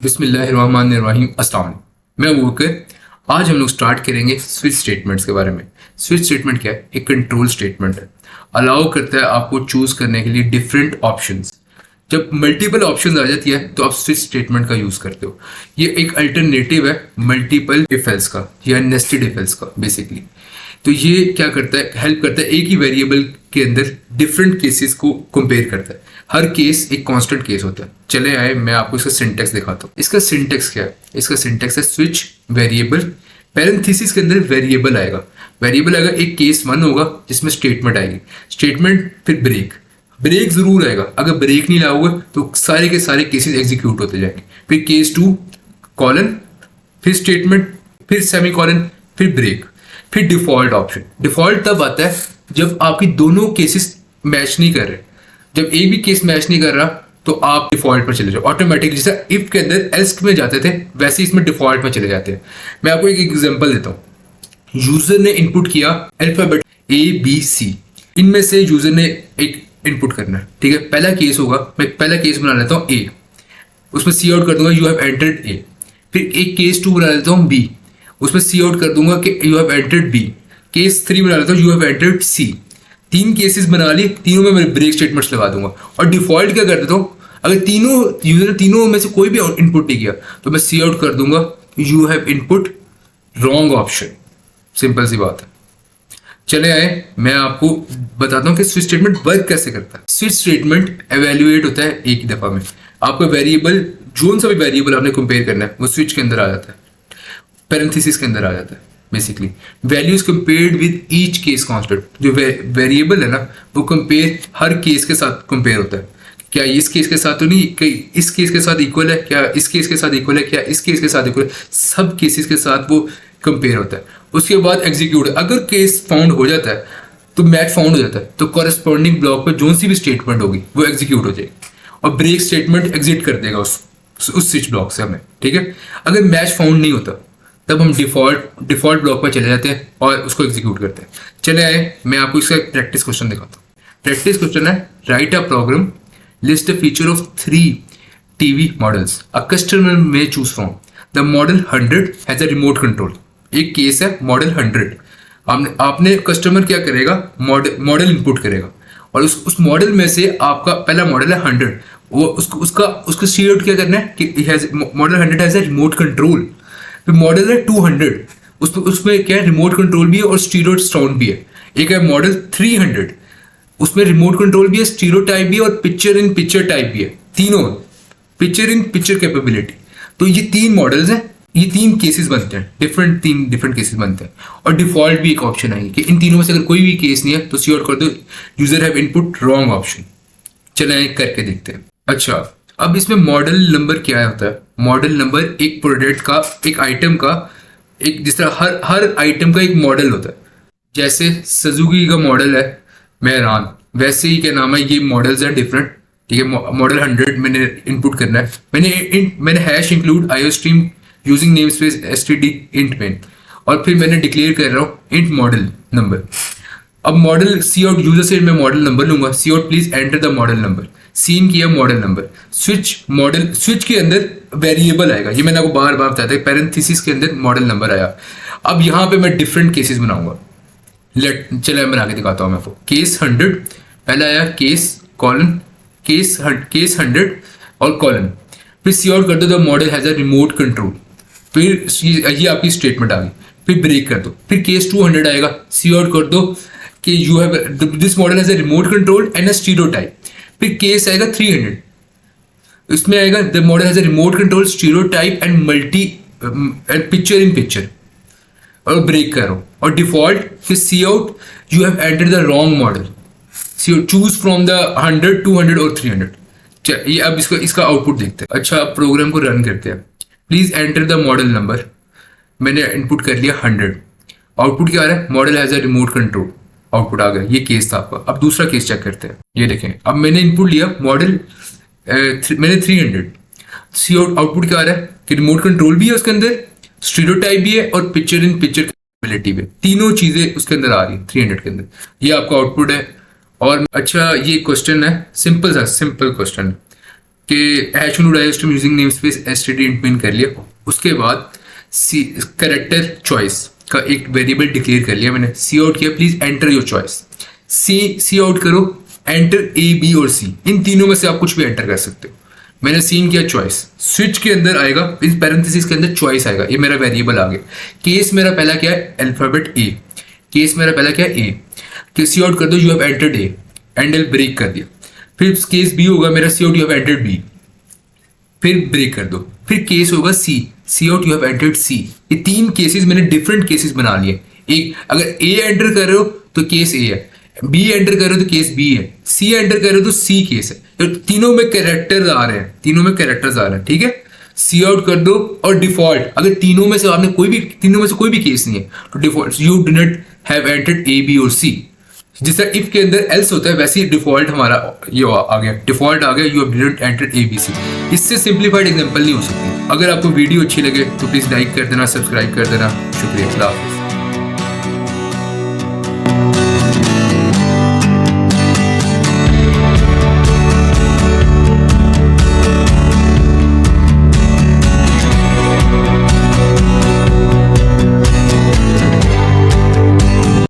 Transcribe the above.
बिस्मिल्लाहिर्रहमानिर्रहीम। अस्सलाम वालेकुम। मैं अबू बकर। आज हम लोग स्टार्ट करेंगे स्विच स्टेटमेंट्स के बारे में। स्विच स्टेटमेंट क्या है? एक कंट्रोल स्टेटमेंट है। अलाउ करता है आपको चूज करने के लिए डिफरेंट ऑप्शंस। जब मल्टीपल ऑप्शंस आ जाती है तो आप स्विच स्टेटमेंट का यूज करते हो। ये एक अल्टरनेटिव है मल्टीपल इफ एल्स का या नेस्टेड इफ एल्स का बेसिकली। तो ये क्या करता है? हेल्प करता है एक ही वेरिएबल के अंदर डिफरेंट केसेस को कंपेयर करता है। हर केस एक कांस्टेंट केस होता है। चले आए, मैं आपको इसका सिंटेक्स दिखाता हूँ। इसका सिंटेक्स क्या है? इसका सिंटेक्स है स्विच वेरिएबल, पैरेंथेसिस के अंदर वेरिएबल आएगा। वेरिएबल आएगा, एक केस वन होगा जिसमें स्टेटमेंट आएगी, स्टेटमेंट फिर ब्रेक। ब्रेक जरूर आएगा, अगर ब्रेक नहीं लाओगे तो सारे के सारे केसेस एग्जीक्यूट होते जाएंगे। फिर केस टू कॉलन, फिर स्टेटमेंट, फिर सेमी कॉलन, फिर ब्रेक, फिर डिफॉल्ट ऑप्शन। डिफॉल्ट तब आता है जब आपकी दोनों केसेस मैच नहीं कर रहे। जब एक भी केस मैच नहीं कर रहा तो आप डिफॉल्ट पर चले जाओ ऑटोमेटिक। जैसा इफ के अंदर एल्स में जाते थे वैसे इसमें डिफॉल्ट पर चले जाते हैं। मैं आपको एक एग्जांपल देता हूँ। यूजर ने इनपुट किया अल्फाबेट ABC, इनमें से यूजर ने एक इनपुट करना है, ठीक है। पहला केस होगा, मैं पहला केस बना लेता हूँ A, उसमें सी आउट कर दूंगा यू हैव एंटर्ड A। फिर एक केस 2 बना लेता हूँ B, उसमें सी आउट कर दूंगा कि you have entered B। Case 3 बना लेता हूँ you have entered C। 3 cases बना लिए, तीनों में मैं ब्रेक स्टेटमेंट्स लगा दूंगा। और डिफॉल्ट क्या कर देता हूँ, अगर तीनों यूजर ने तीनों में से कोई भी इनपुट नहीं किया तो मैं सी आउट कर दूंगा you have input wrong option. Simple सी बात है। चले आए, मैं आपको बताता हूँ कि स्विच स्टेटमेंट वर्क कैसे करता है। स्विच स्टेटमेंट एवेल्युएट होता है एक ही दफा में। आपका वेरिएबल, जोन सा भी वेरिएबल आपने कंपेयर करना है वो स्विच के अंदर आ जाता है, पैरेंथेसिस के अंदर आ जाता है। Basically values compared with each case constant. जो वेरिएबल है ना वो कंपेयर हर केस के साथ कंपेयर होता है। क्या इस केस के साथ तो नहीं, कहीं इस केस के साथ इक्वल है, क्या इस केस के साथ इक्वल है, क्या इस केस के साथ इक्वल है, सब केसेस के साथ वो कंपेयर होता है। उसके बाद एग्जीक्यूट, अगर केस फाउंड हो जाता है तो मैच फाउंड हो जाता है तो कॉरेस्पॉन्डिंग ब्लॉक पर जो सी भी स्टेटमेंट होगी वो एग्जीक्यूट हो जाएगी और ब्रेक स्टेटमेंट एग्जिट कर देगा उस स्विच ब्लॉक से हमें, ठीक है। अगर मैच फाउंड नहीं होता तब हम डिफॉल्ट ब्लॉक पर चले जाते हैं और उसको एग्जीक्यूट करते हैं। चले आए, मैं आपको इसका एक प्रैक्टिस क्वेश्चन दिखाता हूँ। प्रैक्टिस क्वेश्चन है, write a program, list the feature of 3 TV models a customer में choose from. The model 100 has a remote control. एक केस है मॉडल 100। आपने कस्टमर क्या करेगा, मॉडल इनपुट करेगा और उस मॉडल में से आपका पहला मॉडल है 100। वो उसका सी आउट क्या करना है कि model 100 has a remote control. फिर मॉडल है 200, उसमें क्या है, रिमोट कंट्रोल भी है और स्टीरियो साउंड भी है। एक है मॉडल 300, उसमें रिमोट कंट्रोल भी है, स्टीरियो टाइप भी है और पिक्चर इन पिक्चर टाइप भी है। तीनों पिक्चर इन पिक्चर कैपेबिलिटी। तो ये 3 मॉडल्स हैं, ये 3 केसेस बनते हैं, तीन डिफरेंट केसेस बनते हैं। और डिफॉल्ट भी एक ऑप्शन आएगी कि इन तीनों में से अगर कोई भी केस नहीं है तो सी आउट कर दो user have input wrong option. चले करके देखते हैं। अच्छा, अब इसमें मॉडल नंबर क्या होता है? मॉडल नंबर एक प्रोडक्ट का, एक आइटम का, एक जिस तरह हर आइटम का एक मॉडल होता है। जैसे सुजुकी का मॉडल है मेहरान, वैसे ही क्या नाम है, ये मॉडल्स हैं डिफरेंट, ठीक है। मॉडल 100 मैंने इनपुट करना है, मैंने hash include IO stream using namespace std int main और फिर मैंने डिक्लेयर कर रहा हूँ इंट मॉडल नंबर। अब मॉडल सी आउट यूजर से मैं मॉडल नंबर लूंगा, cout please enter the model number. Cin किया मॉडल नंबर। स्विच के अंदर वेरिएबल आएगा, ये मैंने आपको बार बार बताया था, पैरेंथेसिस के अंदर मॉडल नंबर आया। अब यहाँ पे मैं डिफरेंट केसेस बनाऊंगा। चलो मैं बना के दिखाता हूँ मैं आपको। केस 100 पहला आया, केस कॉलन, केस 100 और कॉलन। फिर सी आउट कर दो the model has a remote control. फिर ये आपकी स्टेटमेंट आ गई। फिर ब्रेक कर दो। फिर केस 200 आएगा, सी आउट कर दो कि you have this model has a remote control and a stereo type. फिर केस आएगा 300, इसमें आएगा the model has a remote control, stereo type and multi and picture in picture और ब्रेक करो। और डिफॉल्ट फिर cout you have entered the wrong model, cout choose from the 100, 200 और 300। ये अब इसका आउटपुट देखते हैं। अच्छा, अब प्रोग्राम को रन करते हैं। Please enter the model number. मैंने इनपुट कर लिया 100। आउटपुट क्या आ रहा है? Model has a remote control. Output आ गया, ये केस था आपका। अब दूसरा केस चेक करते हैं। ये देखें, अब मैंने इनपुट लिया मॉडल मैंने 300। सी आउटपुट क्या आ रहा है कि रिमोट कंट्रोल भी है उसके अंदर, स्टीरियो टाइप भी है और पिक्चर इन पिक्चर कैपेबिलिटी भी, तीनों चीजें उसके अंदर आ रही है 300 के अंदर। ये आपका आउटपुट है। और अच्छा, ये क्वेश्चन है सिंपल क्वेश्चन है। कि #iostream using namespace std int में कर लिया। उसके बाद करेक्टर चॉइस का एक वेरिएबल डिक्लेयर कर लिया मैंने, सी आउट किया, please enter your choice. C out करो, एंटर ए बी और सी, इन तीनों में से आप कुछ भी एंटर कर सकते हो। मैंने सीन किया चॉइस, स्विच के अंदर आएगा, इस पैरेंथेसिस के अंदर चॉइस आएगा, ये मेरा वेरिएबल आ गया। केस मेरा पहला क्या है, अल्फाबेट ए, केस मेरा पहला क्या है ए, कि सी आउट कर दो, you have entered A, endl break कर दिया। फिर केस बी होगा मेरा, cout you have entered B, फिर ब्रेक कर दो। फिर केस होगा cout you have entered C. ये 3 केसेस मैंने डिफरेंट केसेस बना लिए। एक अगर ए एंटर कर रहे हो तो केस ए है, बी एंटर कर रहे हो तो केस बी है, सी एंटर कर रहे हो तो सी केस है। तो तीनों में कैरेक्टर्स आ रहे हैं, तीनों में कैरेक्टर्स आ रहे हैं, ठीक है। सी आउट कर दो और डिफॉल्ट, अगर तीनों में से आपने तीनों में से कोई भी केस नहीं है तो default you do not have entered A B और सी। जिस तरह इफ के अंदर एल्स होता है वैसे ही डिफॉल्ट हमारा ये आ गया, डिफॉल्ट आ गया, you have didn't entered A B C. इससे सिंप्लीफाइड एग्जांपल नहीं हो सकती। अगर आपको वीडियो अच्छी लगे तो प्लीज लाइक कर देना, सब्सक्राइब कर देना। शुक्रिया, अल्लाह हाफिज़।